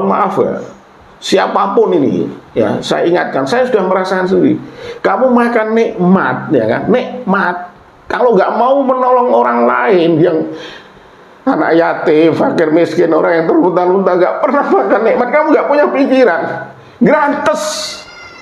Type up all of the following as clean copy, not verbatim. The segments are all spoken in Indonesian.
mohon maaf ya, siapapun ini ya, saya ingatkan, saya sudah merasakan sendiri. Kamu makan nikmat ya kan, nikmat. Kalau nggak mau menolong orang lain yang anak yatim, fakir miskin, orang yang terlunta-lunta, nggak pernah makan nikmat, kamu nggak punya pikiran. Gratis.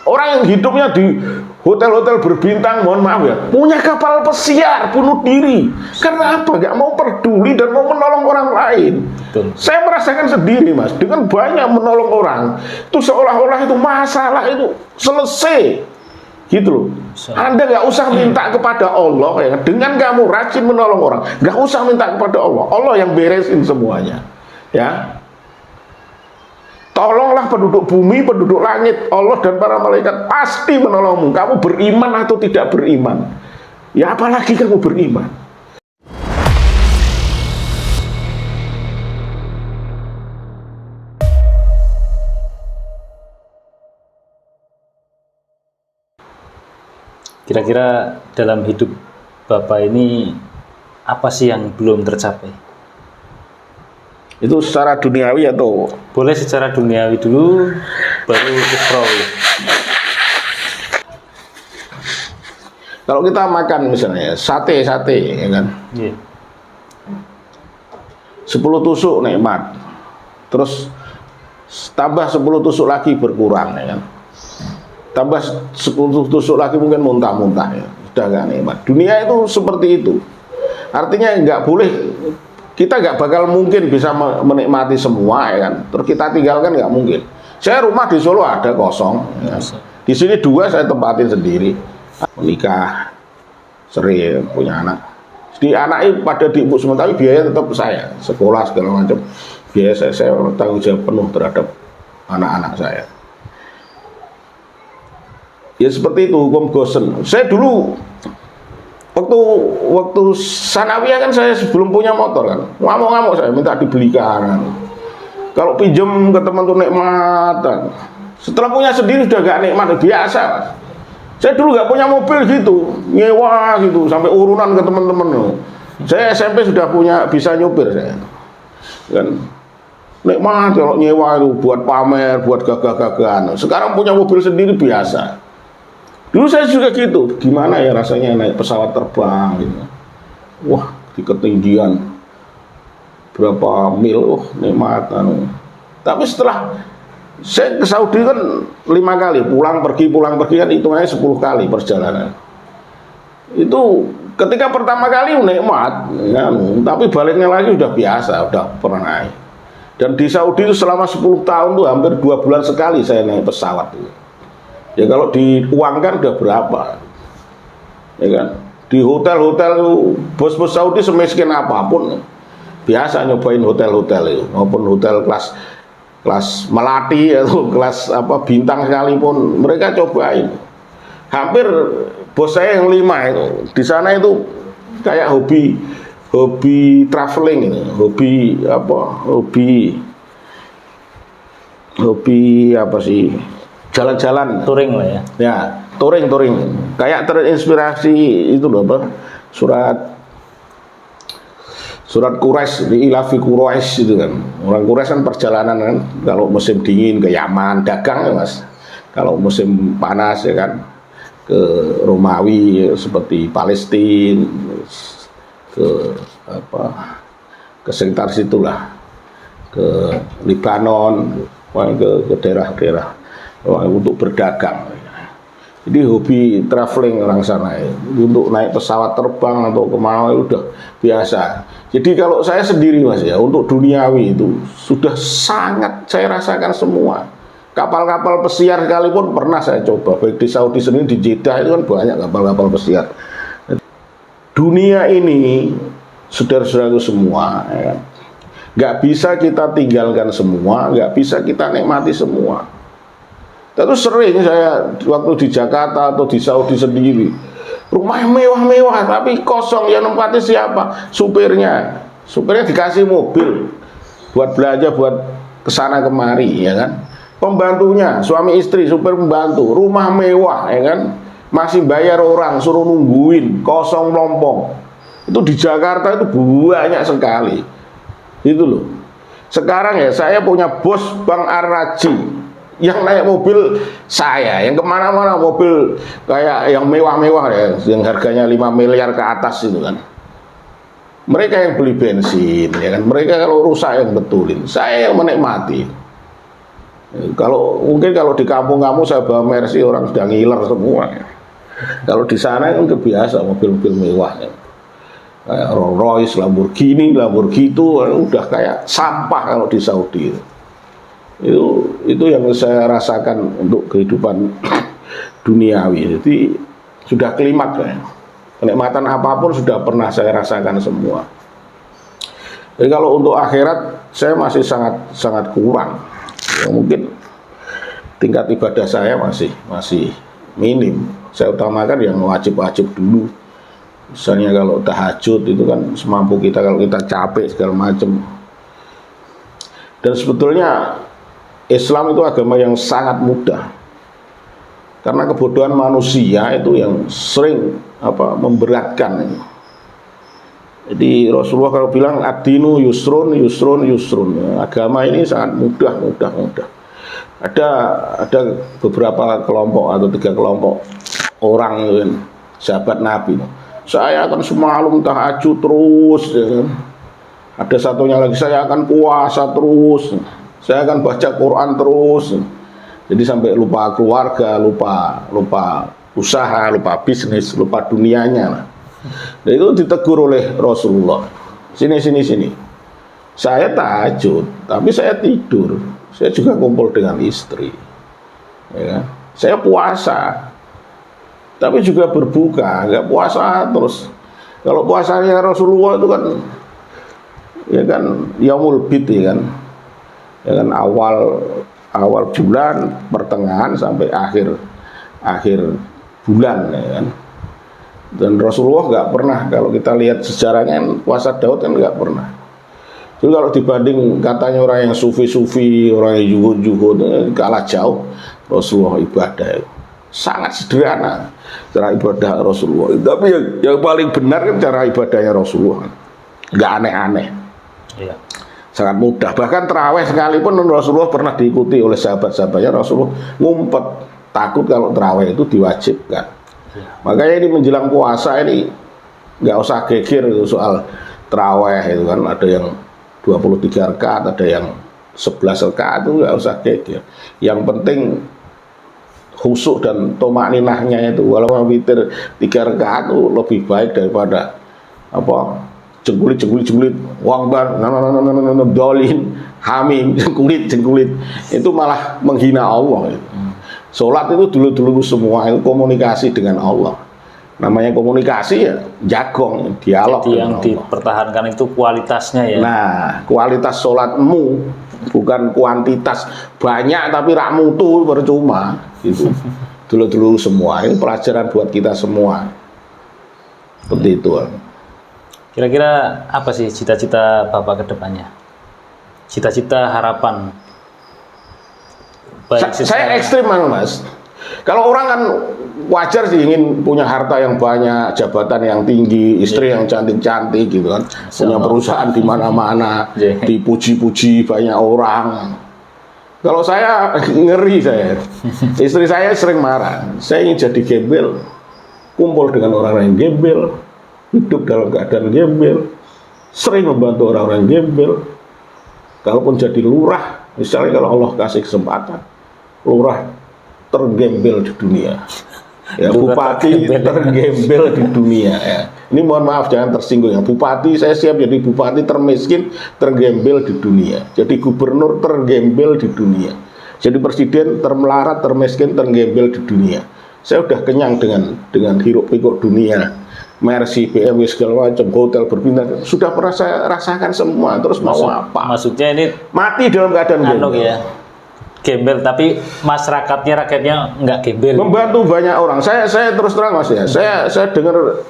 Orang yang hidupnya di hotel-hotel berbintang, mohon maaf ya, punya kapal pesiar, bunuh diri. Karena apa? Gak mau peduli dan mau menolong orang lain. Betul. Saya merasakan sendiri, Mas, dengan banyak menolong orang, itu seolah-olah itu masalah itu selesai. Gitu loh. Anda gak usah minta kepada Allah ya. Dengan kamu rajin menolong orang, gak usah minta kepada Allah. Allah yang beresin semuanya. Ya. Tolonglah penduduk bumi, penduduk langit, Allah dan para malaikat pasti menolongmu. Kamu beriman atau tidak beriman. Ya apalagi kamu beriman. Kira-kira dalam hidup Bapak ini apa sih yang belum tercapai? Itu secara duniawi atau? Boleh secara duniawi dulu, baru ukhrawi. Kalau kita makan misalnya sate ya kan, 10 tusuk nikmat, terus tambah 10 tusuk lagi berkurang ya kan, tambah 10 tusuk lagi mungkin muntah-muntah ya, sudah gak nikmat. Dunia itu seperti itu, artinya nggak boleh. Kita nggak bakal mungkin bisa menikmati semua ya kan. Terus kita tinggalkan nggak mungkin. Saya rumah di Solo ada kosong. Ya. Di sini 2 saya tempatin sendiri. Menikah, sering punya anak. Di anaknya pada di ibu semua, tapi biaya tetap saya. Sekolah segala macam biaya saya tanggung jawab penuh terhadap anak-anak saya. Ya seperti itu hukum Gosen. Saya dulu waktu sanawiyah kan saya sebelum punya motor kan, ngamuk-ngamuk saya minta dibelikan kan. Kalau pinjem ke teman tuh nikmat kan. Setelah punya sendiri udah gak nikmat, biasa Mas. Saya dulu gak punya mobil gitu, nyewa gitu sampai urunan ke teman-teman. Saya SMP sudah punya, bisa nyupir saya kan. Nikmat kalau nyewa itu buat pamer, buat gagah-gagahan. Sekarang punya mobil sendiri biasa. Dulu saya juga gitu, gimana ya rasanya naik pesawat terbang gitu. Wah, di ketinggian berapa mil, nikmat. Tapi setelah saya ke Saudi kan 5 kali, pulang pergi kan hitungannya 10 kali perjalanan. Itu ketika pertama kali nikmat, ya, tapi baliknya lagi udah biasa, udah pernah naik. Dan di Saudi itu selama 10 tahun tuh hampir 2 bulan sekali saya naik pesawat itu. Ya kalau diuangkan udah berapa, ya kan? Di hotel-hotel bos-bos Saudi semiskin apapun, biasa nyobain hotel-hotel itu, maupun hotel kelas melati atau kelas apa bintang sekalipun mereka cobain. Hampir bos saya yang 5 itu di sana itu kayak hobi traveling itu, hobi apa sih? Jalan-jalan, touring lah ya. Ya, touring. Kayak terinspirasi itu loh, apa? Surat Quraisy, di Ilafi Quraisy itu kan. Orang Quraisy kan perjalanan kan, kalau musim dingin ke Yaman dagang ya Mas. Kalau musim panas ya kan ke Romawi seperti Palestina, ke sekitar situlah, ke Lebanon, ke daerah-daerah untuk berdagang. Jadi hobi traveling orang sana ya. Untuk naik pesawat terbang atau kemana udah biasa. Jadi kalau saya sendiri Mas ya, untuk duniawi itu sudah sangat saya rasakan semua. Kapal-kapal pesiar sekalipun pernah saya coba, baik di Saudi sendiri, di Jeddah itu kan banyak kapal-kapal pesiar. Dunia ini saudara-saudara semua ya kan? Nggak bisa kita tinggalkan semua, nggak bisa kita nikmati semua. Terus sering saya waktu di Jakarta atau di Saudi sendiri, rumah mewah-mewah tapi kosong, yang nempati siapa? Supirnya dikasih mobil buat belanja, buat kesana kemari ya kan. Pembantunya suami istri, supir pembantu, rumah mewah ya kan, masih bayar orang, suruh nungguin, kosong melompong. Itu di Jakarta itu banyak sekali. Itu loh. Sekarang ya saya punya bos Bang Araji yang naik mobil saya, yang kemana-mana mobil kayak yang mewah-mewah ya, yang harganya 5 miliar ke atas itu kan. Mereka yang beli bensin, ya kan. Mereka kalau rusak yang betulin, saya yang menikmati. Kalau mungkin kalau di kampung kamu saya bawa Mercy orang sudah ngiler semua. Ya. Kalau di sana kan kebiasa mobil-mobil mewah. Ya. Kayak Rolls Royce, Lamborghini itu udah kayak sampah kalau di Saudi. Itu yang saya rasakan untuk kehidupan duniawi. Jadi sudah klimaks ya. Kenikmatan apapun sudah pernah saya rasakan semua. Jadi kalau untuk akhirat saya masih sangat kurang. Ya, mungkin tingkat ibadah saya masih minim. Saya utamakan yang wajib-wajib dulu. Misalnya kalau tahajud itu kan semampu kita, kalau kita capek segala macam. Dan sebetulnya Islam itu agama yang sangat mudah. Karena kebodohan manusia itu yang sering memberatkan. Jadi Rasulullah kalau bilang ad-dinu yusrun. Agama ini sangat mudah. Ada beberapa kelompok atau 3 kelompok orang sahabat Nabi. Saya akan semalam tahajud terus. Ya kan? Ada satunya lagi, saya akan puasa terus. Saya akan baca Quran terus. Jadi sampai lupa keluarga, lupa usaha, lupa bisnis, lupa dunianya lah. Dan itu ditegur oleh Rasulullah. Sini. Saya tahajud, tapi saya tidur. Saya juga kumpul dengan istri. Ya kan? Saya puasa, tapi juga berbuka, nggak puasa terus. Kalau puasanya Rasulullah itu kan, ya kan yaumul bid ya kan awal bulan, pertengahan sampai akhir bulan ya kan. Dan Rasulullah nggak pernah, kalau kita lihat sejarahnya puasa Daud kan nggak pernah. Jadi kalau dibanding katanya orang yang sufi, orang yang juhud kalah jauh. Rasulullah ibadah sangat sederhana cara ibadah Rasulullah. Tapi yang paling benar kan cara ibadahnya Rasulullah, nggak aneh-aneh. Iya. Sangat mudah. Bahkan terawih sekalipun Rasulullah pernah diikuti oleh sahabat-sahabatnya. Rasulullah ngumpet, takut kalau terawih itu diwajibkan. Iya. Makanya ini menjelang puasa ini nggak usah geger soal terawih itu kan. Ada yang 23 rakaat, ada yang 11 rakaat, itu nggak usah geger. Yang penting khusyuk dan tomakninahnya itu. Walaupun witir 3 rakaat itu lebih baik daripada jengkulit wang bar dolin hamim jengkulit itu malah menghina Allah gitu. Sholat itu dulu semua itu komunikasi dengan Allah. Namanya komunikasi ya jagong, dialog. Jadi yang dipertahankan itu kualitasnya ya. Nah, kualitas sholatmu bukan kuantitas, banyak tapi rak mutu percuma gitu. Dulu semua ini pelajaran buat kita semua. Seperti itu. Kira-kira apa sih cita-cita Bapak ke depannya? Cita-cita harapan. Saya ekstrim Mas. Kalau orang kan wajar sih ingin punya harta yang banyak, jabatan yang tinggi, istri yang cantik-cantik gitu kan, punya perusahaan di mana-mana, dipuji-puji banyak orang. Kalau saya ngeri saya, istri saya sering marah. Saya ingin jadi gembel, kumpul dengan orang yang gembel, hidup dalam keadaan gembel, sering membantu orang-orang gembel. Kalaupun jadi lurah, misalnya kalau Allah kasih kesempatan, lurah tergembel di dunia, ya bupati tergembel di dunia. Ya. Ini mohon maaf jangan tersinggung ya. Bupati saya siap jadi bupati termiskin, tergembel di dunia. Jadi gubernur tergembel di dunia. Jadi presiden termelarat, termiskin, tergembel di dunia. Saya udah kenyang dengan hiruk-pikuk dunia. Mercy, BMW segala macam, hotel berbintang sudah pernah saya rasakan semua. Terus mau apa? Maksudnya ini mati dalam keadaan gembel. Ya. Gembel, tapi rakyatnya nggak gembel. Membantu banyak orang. Saya terus terang Mas ya. Saya dengar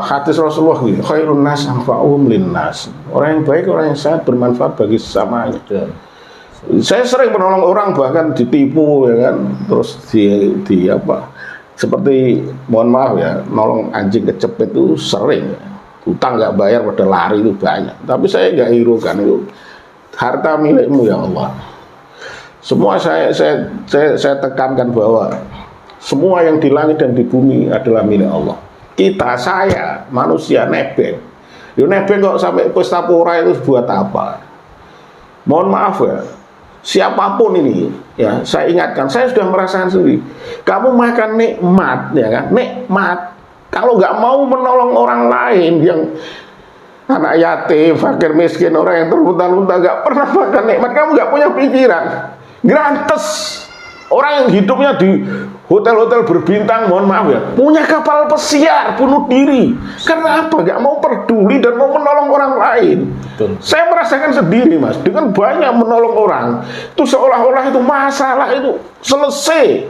hadis Rasulullah gitu. Khairun nas anfa'uhum linnas. Orang yang baik, orang yang sangat bermanfaat bagi sesamanya. Saya sering menolong orang bahkan ditipu ya kan. Terus seperti mohon maaf ya, nolong anjing kecepet itu sering. Utang nggak bayar pada lari itu banyak. Tapi saya nggak hiraukan itu. harta milikmu ya Allah. Semua saya tekankan bahwa semua yang di langit dan di bumi adalah milik Allah. Kita, saya, manusia nebeng. Yo nebeng kok sampai pesta pora itu buat apa? Mohon maaf ya, siapapun ini, ya saya ingatkan, saya sudah merasakan sendiri. Kamu makan nikmat, ya kan? Nikmat. Kalau nggak mau menolong orang lain yang anak yatim, fakir miskin, orang yang terlunta-lunta, nggak pernah makan nikmat, kamu nggak punya pikiran. Grantes. Orang yang hidupnya di hotel-hotel berbintang, mohon maaf ya, punya kapal pesiar, bunuh diri. Karena apa? Gak mau peduli dan mau menolong orang lain. Betul. Saya merasakan sendiri, Mas, dengan banyak menolong orang, itu seolah-olah itu masalah itu selesai.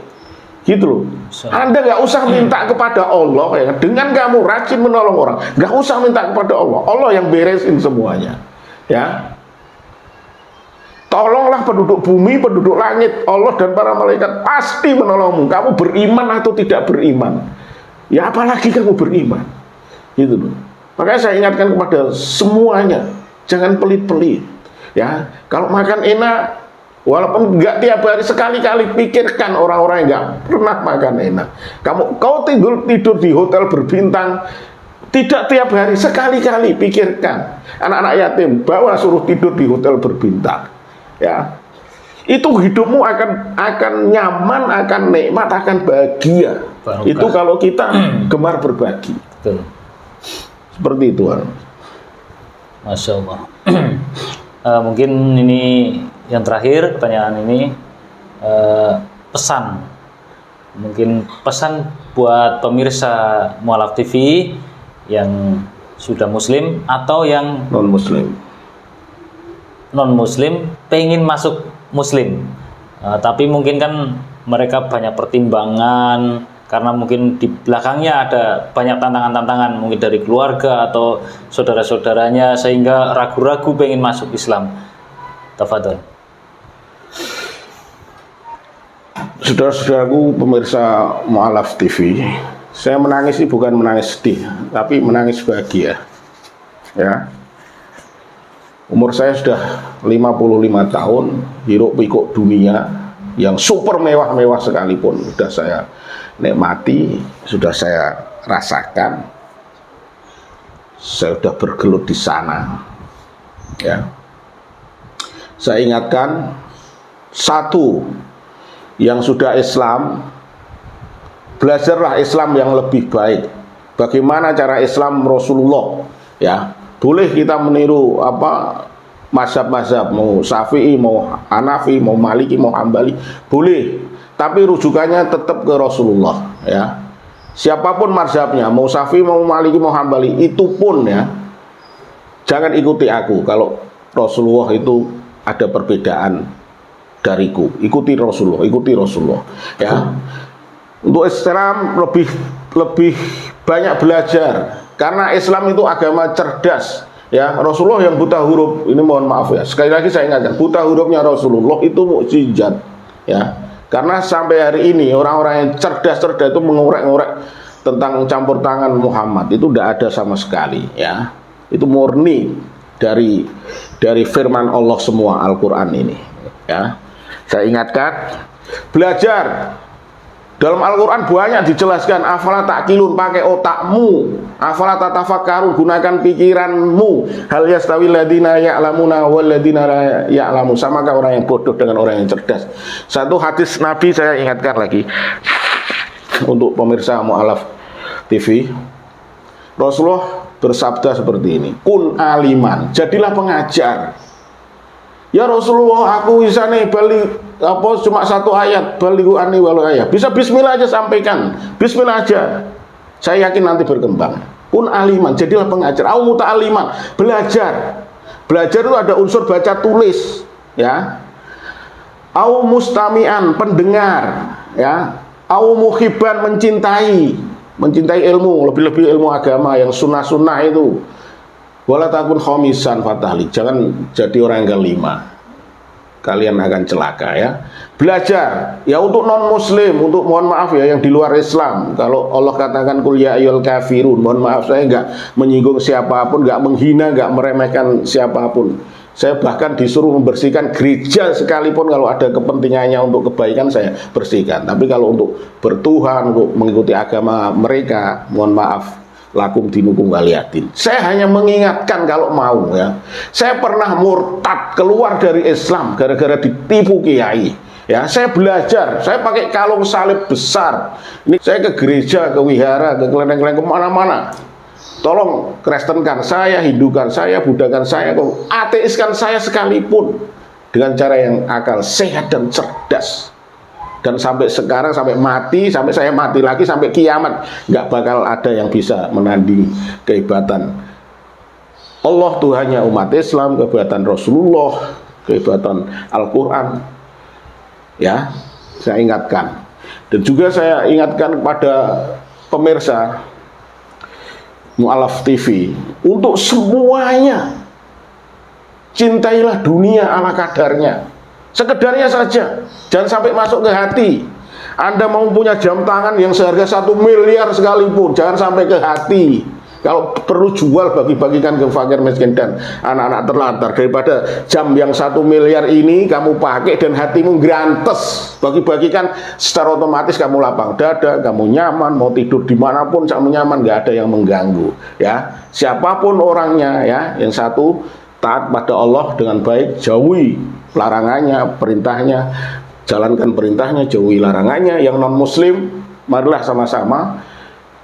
Gitu loh. Anda gak usah minta kepada Allah ya. Dengan kamu rajin menolong orang, gak usah minta kepada Allah. Allah yang beresin semuanya. Ya. Tolonglah penduduk bumi, penduduk langit, Allah dan para malaikat pasti menolongmu. Kamu beriman atau tidak beriman. Ya apalagi kamu beriman. Gitu loh. Makanya saya ingatkan kepada semuanya, jangan pelit-pelit. Ya, kalau makan enak, walaupun nggak tiap hari, sekali-kali pikirkan orang-orang yang nggak pernah makan enak. Kau tidur di hotel berbintang, tidak tiap hari, sekali-kali pikirkan. Anak-anak yatim, bawa suruh tidur di hotel berbintang. Ya, itu hidupmu akan nyaman, akan nikmat, akan bahagia. Barangkali. Itu kalau kita gemar berbagi. Betul. Seperti itu. Masya Allah. Mungkin ini yang terakhir pertanyaan ini, pesan. Mungkin pesan buat pemirsa Mu'alaf TV yang sudah Muslim atau yang non-Muslim pengen masuk Muslim, tapi mungkin kan mereka banyak pertimbangan karena mungkin di belakangnya ada banyak tantangan-tantangan mungkin dari keluarga atau saudara-saudaranya sehingga ragu-ragu pengen masuk Islam. Tafadhol. Saudara-saudaraku pemirsa Mu'alaf TV, saya menangis ini bukan menangis sedih, tapi menangis bahagia. Ya. Umur saya sudah 55 tahun, hiruk pikuk dunia yang super mewah-mewah sekalipun sudah saya nikmati, sudah saya rasakan. Saya sudah bergelut di sana. Ya. Saya ingatkan, satu, yang sudah Islam, belajarlah Islam yang lebih baik. Bagaimana cara Islam Rasulullah, ya. Boleh kita meniru mazhab-mazhab, mau Syafi'i, mau Hanafi, mau Maliki, mau Hambali, boleh. Tapi rujukannya tetap ke Rasulullah, ya. Siapapun mazhabnya, mau Syafi'i, mau Maliki, mau Hambali, itu pun ya, jangan ikuti aku. Kalau Rasulullah itu ada perbedaan dariku, ikuti Rasulullah, ya. Untuk Islam lebih banyak belajar. Karena Islam itu agama cerdas, ya. Rasulullah yang buta huruf, ini mohon maaf ya, sekali lagi saya ingatkan, buta hurufnya Rasulullah itu mukjizat, ya. Karena sampai hari ini orang-orang yang cerdas-cerdas itu mengorek-ngorek tentang campur tangan Muhammad itu tidak ada sama sekali, ya. Itu murni dari firman Allah semua, Al-Quran ini, ya. Saya ingatkan, belajar. Dalam Al-Quran banyak dijelaskan, afala ta'qilun, pakai otakmu, afala tatafakkarun, gunakan pikiranmu, hal yastawi ladina ya'lamuna wal ladina la ya'lamu, samakah orang yang bodoh dengan orang yang cerdas. Satu hadis Nabi saya ingatkan lagi untuk pemirsa Mu'alaf TV. Rasulullah bersabda seperti ini, kun aliman, jadilah pengajar. Ya Rasulullah, aku bisa nih cuma satu ayat, balighu anni walau ayat. Bisa bismillah aja sampaikan. Bismillah aja. Saya yakin nanti berkembang. Kun aliman, jadilah pengajar. Au muta'aliman, belajar. Belajar itu ada unsur baca tulis, ya. Au mustami'an, pendengar, ya. Au muhibban, mencintai ilmu, lebih-lebih ilmu agama yang sunnah-sunnah itu. Wala takun khomisan fatahli, jangan jadi orang yang kelima, kalian akan celaka, ya. Belajar, ya, untuk non muslim, untuk, mohon maaf ya, yang di luar Islam. Kalau Allah katakan kul ya ayyuhal kafirun, mohon maaf saya nggak menyinggung siapapun, nggak menghina, nggak meremehkan siapapun. Saya bahkan disuruh membersihkan gereja sekalipun, kalau ada kepentingannya untuk kebaikan saya bersihkan. Tapi kalau untuk bertuhan, untuk mengikuti agama mereka, mohon maaf, lakum dinukum waliyadin. Saya hanya mengingatkan kalau mau ya. Saya pernah murtad keluar dari Islam gara-gara ditipu kiai. Ya, saya belajar, saya pakai kalung salib besar. Ini saya ke gereja, ke wihara, ke kelenteng-kelenteng, kemana-mana. Tolong kristenkan saya, Hindukan saya, Budakan saya, ateiskan saya sekalipun dengan cara yang akal sehat dan cerdas. Dan sampai sekarang, sampai mati, sampai saya mati lagi, sampai kiamat, nggak bakal ada yang bisa menandingi kehebatan Allah Tuhannya umat Islam, kehebatan Rasulullah, kehebatan Al-Quran. Ya, saya ingatkan. Dan juga saya ingatkan kepada pemirsa Mu'alaf TV, untuk semuanya cintailah dunia ala kadarnya, sekedarnya saja, jangan sampai masuk ke hati. Anda mau punya jam tangan yang seharga 1 miliar sekalipun, jangan sampai ke hati. Kalau perlu jual, bagi-bagikan ke fakir miskin dan anak-anak terlantar, daripada jam yang 1 miliar ini kamu pakai dan hatimu grantes. Bagi-bagikan, secara otomatis kamu lapang dada, kamu nyaman, mau tidur dimanapun kamu nyaman, nggak ada yang mengganggu. Ya, siapapun orangnya, ya, yang satu taat pada Allah dengan baik, jauhi larangannya, perintahnya, jalankan perintahnya, jauhi larangannya. Yang non Muslim, marilah sama-sama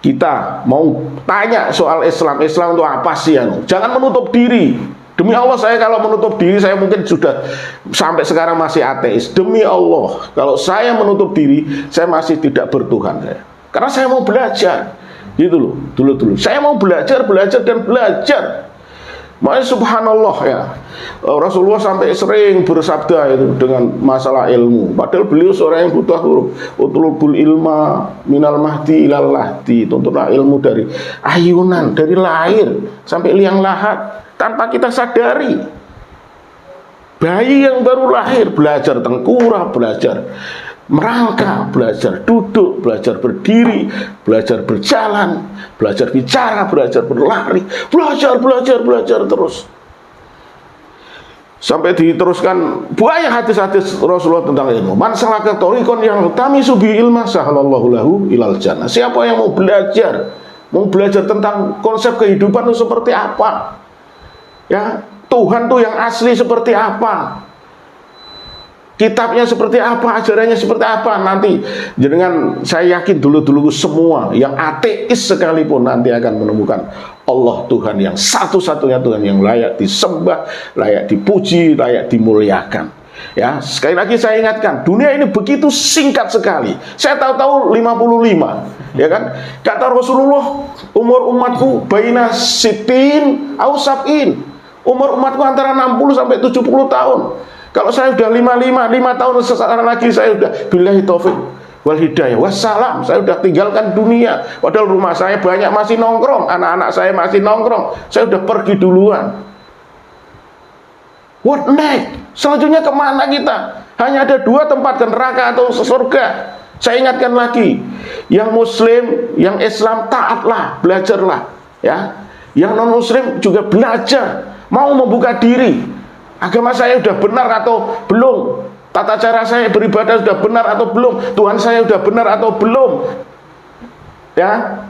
kita mau tanya soal Islam. Islam itu apa sih? Jangan menutup diri. Demi Allah, saya kalau menutup diri, saya mungkin sudah sampai sekarang masih ateis. Demi Allah, kalau saya menutup diri, saya masih tidak bertuhan saya. Karena saya mau belajar. Gitu loh, dulu. Saya mau belajar dan belajar. Makanya subhanallah ya, Rasulullah sampai sering bersabda itu dengan masalah ilmu. Padahal beliau seorang yang buta huruf. Utlubul ilma minal mahdi ilal lahdi. Tuntutlah ilmu dari ayunan, dari lahir sampai liang lahat, tanpa kita sadari. Bayi yang baru lahir belajar tengkurap, belajar merangkak, belajar duduk, belajar berdiri, belajar berjalan, belajar bicara, belajar berlari, belajar terus. Sampai diteruskan banyak hadis-hadis Rasulullah tentang ilmu. Man salaka thariqan yang tamisu bi ilma sahalallahu lahu ilal jannah. Siapa yang mau belajar tentang konsep kehidupan itu seperti apa? Ya, Tuhan tuh yang asli seperti apa? Kitabnya seperti apa, ajarannya seperti apa, nanti dengan saya yakin dulu semua yang ateis sekalipun nanti akan menemukan Allah Tuhan yang satu-satunya Tuhan yang layak disembah, layak dipuji, layak dimuliakan. Ya, sekali lagi saya ingatkan, dunia ini begitu singkat sekali. Saya tahu-tahu 55, ya kan? Kata Rasulullah, umur umatku baina sitin au sab'in. Umur umatku antara 60 sampai 70 tahun. Kalau saya sudah 5 tahun sesaat lagi saya sudah billahi taufik wal hidayah wassalam, saya sudah tinggalkan dunia. Padahal rumah saya banyak masih nongkrong, anak-anak saya masih nongkrong, saya sudah pergi duluan. What next? Selanjutnya kemana kita? Hanya ada 2 tempat, neraka atau surga. Saya ingatkan lagi, yang Muslim, yang Islam taatlah, belajarlah, ya. Yang non Muslim juga belajar, mau membuka diri. Agama saya sudah benar atau belum? Tata cara saya beribadah sudah benar atau belum? Tuhan saya sudah benar atau belum? Ya,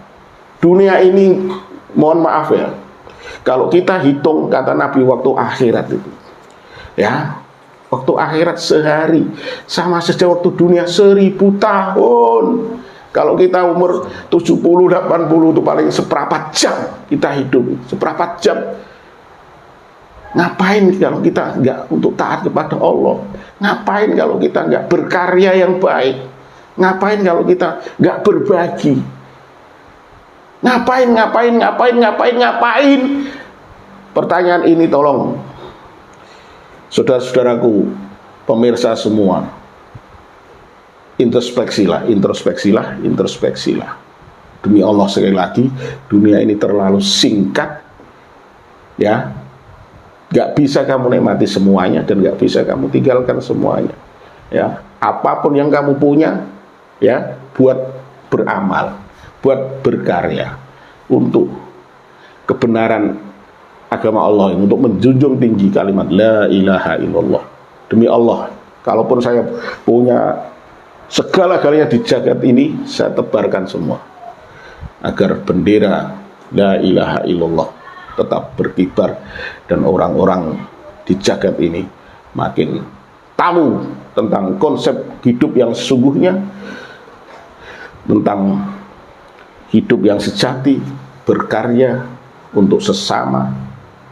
dunia ini, mohon maaf ya, kalau kita hitung kata Nabi waktu akhirat itu, ya, waktu akhirat sehari sama saja waktu dunia 1000 tahun. Kalau kita umur 70, 80 itu paling seperempat jam kita hidup, seperempat jam. Ngapain kalau kita nggak untuk taat kepada Allah? Ngapain kalau kita nggak berkarya yang baik? Ngapain kalau kita nggak berbagi? Ngapain? Pertanyaan ini tolong saudara-saudaraku, pemirsa semua, introspeksilah. Demi Allah sekali lagi, dunia ini terlalu singkat, ya. Gak bisa kamu nikmati semuanya dan gak bisa kamu tinggalkan semuanya. Ya, apapun yang kamu punya, ya, buat beramal, buat berkarya untuk kebenaran agama Allah ini, untuk menjunjung tinggi kalimat la ilaha illallah. Demi Allah, kalaupun saya punya segala-galanya di jagat ini, saya tebarkan semua agar bendera la ilaha illallah tetap berkibar dan orang-orang di jagat ini makin tahu tentang konsep hidup yang sesungguhnya, tentang hidup yang sejati, berkarya untuk sesama,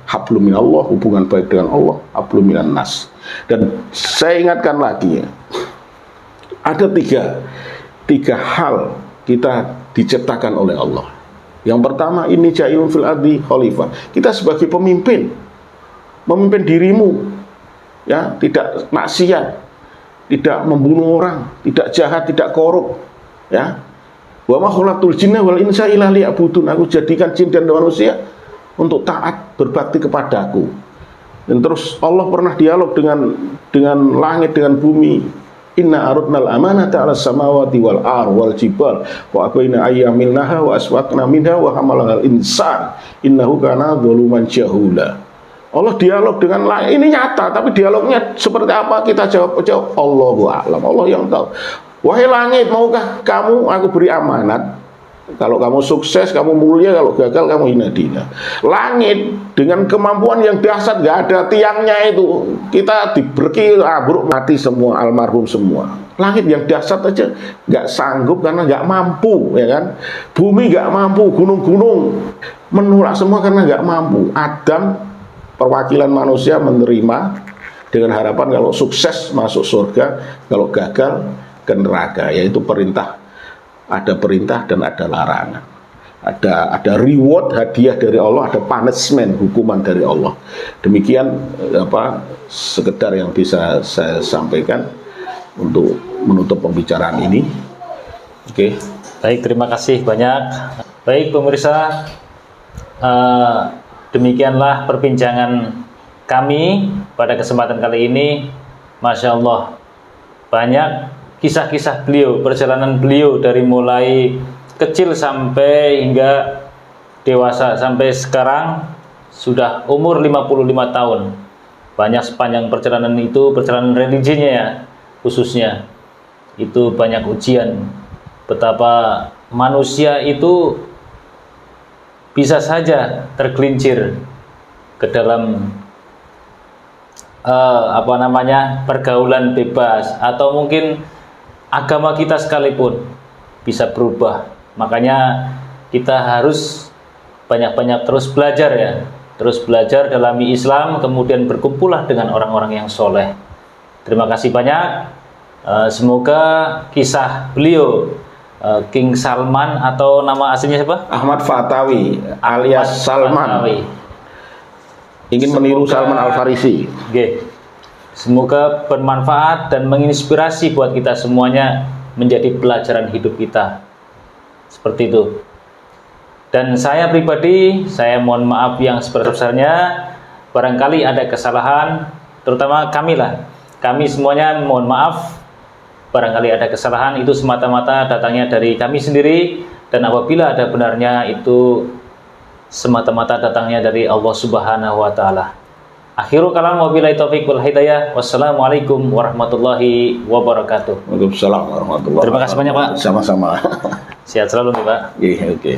hablum minallah, hubungan baik dengan Allah, hablum minan nas. Dan saya ingatkan lagi ya, ada tiga hal kita diciptakan oleh Allah. Yang pertama, ini ja'ilun fil ardi khalifah. Kita sebagai pemimpin, memimpin dirimu, ya, tidak maksiat, tidak membunuh orang, tidak jahat, tidak korup, ya. Wa ma khalaqtul jinna wal insa illa liya'budun. Aku jadikan jin dan manusia untuk taat, berbakti kepadaku. Dan terus Allah pernah dialog dengan langit, dengan bumi. Inna arudnal amanata 'alas samawati wal ar wal jibal wa abaina ayyamilnaha wa aswaqna minha wa hamalal insan innahu kana zaluman jahula. Allah dialog dengan langit, ini nyata, tapi dialognya seperti apa kita jawab Allahu a'lam, Allah yang tahu. Wahai langit, maukah kamu aku beri amanat? Kalau kamu sukses, kamu mulia. Kalau gagal, kamu hina-dina. Langit dengan kemampuan yang dahsyat, gak ada tiangnya itu. Kita diberi abruk, mati semua, almarhum semua. Langit yang dahsyat aja gak sanggup karena gak mampu, ya kan? Bumi gak mampu, gunung-gunung menolak semua karena gak mampu. Adam, perwakilan manusia, menerima dengan harapan kalau sukses masuk surga, kalau gagal ke neraka, yaitu perintah, ada perintah dan ada larangan, ada reward, hadiah dari Allah, ada punishment, hukuman dari Allah. Demikian sekedar yang bisa saya sampaikan untuk menutup pembicaraan ini. Oke. Baik, terima kasih banyak. Baik pemirsa, demikianlah perbincangan kami pada kesempatan kali ini. Masya Allah, banyak kisah-kisah beliau, perjalanan beliau dari mulai kecil sampai hingga dewasa, sampai sekarang sudah umur 55 tahun. Banyak sepanjang perjalanan itu, perjalanan religinya ya khususnya, itu banyak ujian. Betapa manusia itu bisa saja tergelincir ke dalam pergaulan bebas, atau mungkin agama kita sekalipun bisa berubah. Makanya kita harus banyak-banyak terus belajar ya, terus belajar dalami Islam, kemudian berkumpullah dengan orang-orang yang soleh. Terima kasih banyak. Semoga kisah beliau, King Salman, atau nama aslinya siapa? Ahmad Fatawi alias Salman. Fatawi. Ingin meniru Salman Al-Farisi. Okay. Semoga bermanfaat dan menginspirasi buat kita semuanya, menjadi pelajaran hidup kita. Seperti itu. Dan saya pribadi, saya mohon maaf yang sebesar-besarnya. Barangkali ada kesalahan, terutama kami semuanya mohon maaf. Barangkali ada kesalahan, itu semata-mata datangnya dari kami sendiri. Dan apabila ada benarnya, itu semata-mata datangnya dari Allah Subhanahu wa Ta'ala. Akhirul kalam, wabillahi taufiq wal hidayah. Wassalamualaikum warahmatullahi wabarakatuh. Waalaikumsalam warahmatullahi wabarakatuh. Terima kasih banyak, Pak. Sama-sama. Sehat selalu nih, Pak. Iya, oke.